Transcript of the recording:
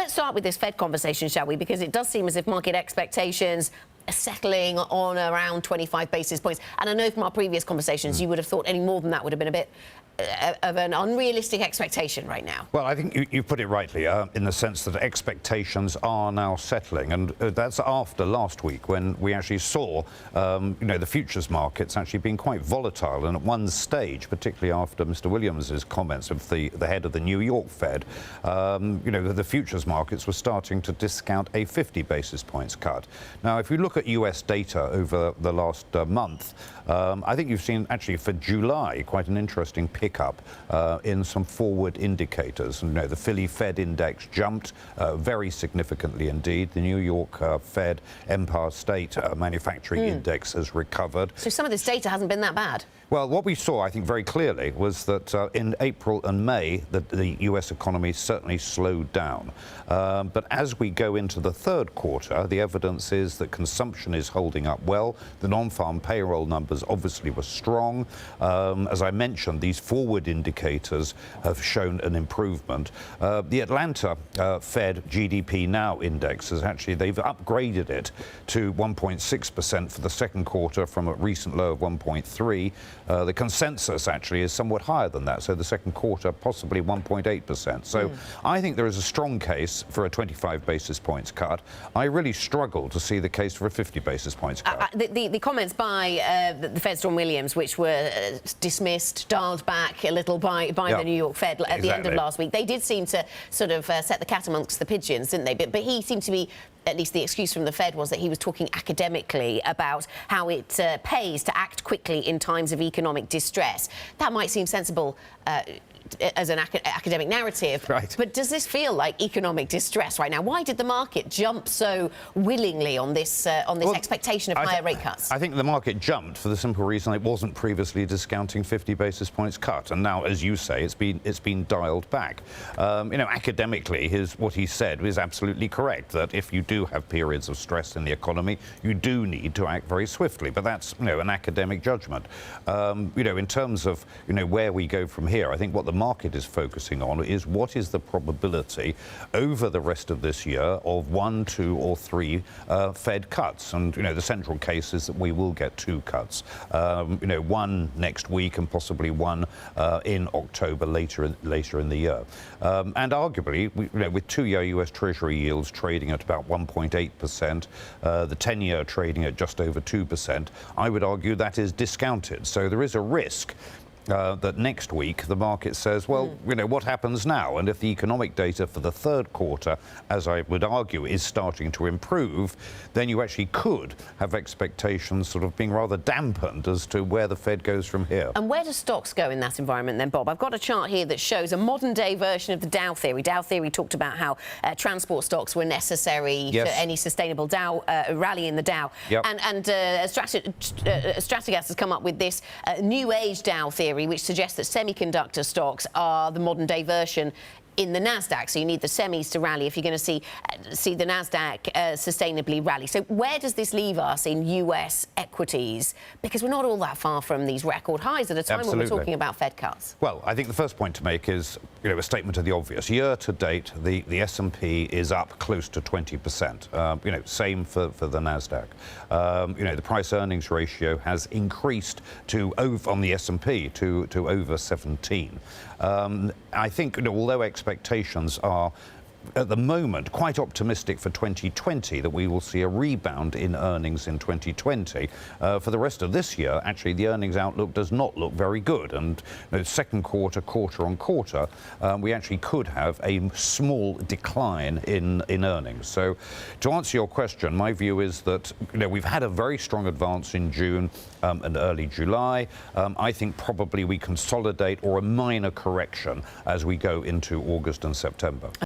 let's start with this Fed conversation, shall we? Because it does seem as if market expectations are settling on around 25 basis points. And I know from our previous conversations, you would have thought any more than that would have been a bit of an unrealistic expectation right now. Well, I think you put it rightly in the sense that expectations are now settling, and that's after last week when we actually saw, the futures markets actually being quite volatile, and at one stage, particularly after Mr. Williams's comments of the head of the New York Fed, the futures markets were starting to discount a 50 basis points cut. Now, if you look at US data over the last month, I think you've seen actually for July quite an interesting pickup in some forward indicators. The Philly Fed index jumped very significantly indeed. The New York Fed Empire State Manufacturing Index has recovered. So some of this data hasn't been that bad. Well, what we saw, I think, very clearly was that in April and May, the US economy certainly slowed down. But as we go into the third quarter, the evidence is that consumption is holding up well. The non-farm payroll numbers obviously were strong. As I mentioned, these forward indicators have shown an improvement. The Atlanta Fed GDP Now index they've upgraded it to 1.6% for the second quarter from a recent low of 1.3%. The consensus actually is somewhat higher than that, so the second quarter possibly 1.8%. So I think there is a strong case for a 25 basis points cut. I really struggle to see the case for a 50 basis points cut. The comments by the Fed's John Williams, which were dismissed, dialed back a little by the New York Fed at the end of last week, they did seem to sort of set the cat amongst the pigeons, didn't they? But he seemed to be, at least the excuse from the Fed was that he was talking academically about how it pays to act quickly in times of economic distress. That might seem sensible as an academic narrative, right. But does this feel like economic distress right now? Why did the market jump so willingly on this expectation of higher rate cuts? I think the market jumped for the simple reason it wasn't previously discounting 50 basis points cut, and now, as you say, it's been dialed back. Academically, what he said was absolutely correct, that if you do have periods of stress in the economy, you do need to act very swiftly. But that's an academic judgment. In terms of where we go from here, I think what the market is focusing on is what is the probability over the rest of this year of 1, 2 or 3 Fed cuts. And the central case is that we will get 2 cuts, one next week and possibly one in October later in the year. And arguably, with 2-year US Treasury yields trading at about 1.8%, the 10-year trading at just over 2%, I would argue that is discounted. So there is a risk that next week the market says, well, what happens now? And if the economic data for the third quarter, as I would argue, is starting to improve, then you actually could have expectations sort of being rather dampened as to where the Fed goes from here. And where do stocks go in that environment then, Bob? I've got a chart here that shows a modern-day version of the Dow theory. Dow theory talked about how transport stocks were necessary for any sustainable Dow rally in the Dow. Yep. And Stratogas has come up with this new age Dow theory, which suggests that semiconductor stocks are the modern-day version in the Nasdaq. So you need the semis to rally if you're going to see the Nasdaq sustainably rally. So where does this leave us in US equities? Because we're not all that far from these record highs at a time when we're talking about Fed cuts. Well, I think the first point to make is a statement of the obvious. Year to date, the S&P is up close to 20%. Same for the Nasdaq. The price earnings ratio has increased on the S&P to over 17. I think although expectations are at the moment quite optimistic for 2020, that we will see a rebound in earnings in 2020. For the rest of this year, actually, the earnings outlook does not look very good. And second quarter, quarter on quarter, we actually could have a small decline in earnings. So to answer your question, my view is that we've had a very strong advance in June and early July. I think probably we consolidate or a minor correction as we go into August and September.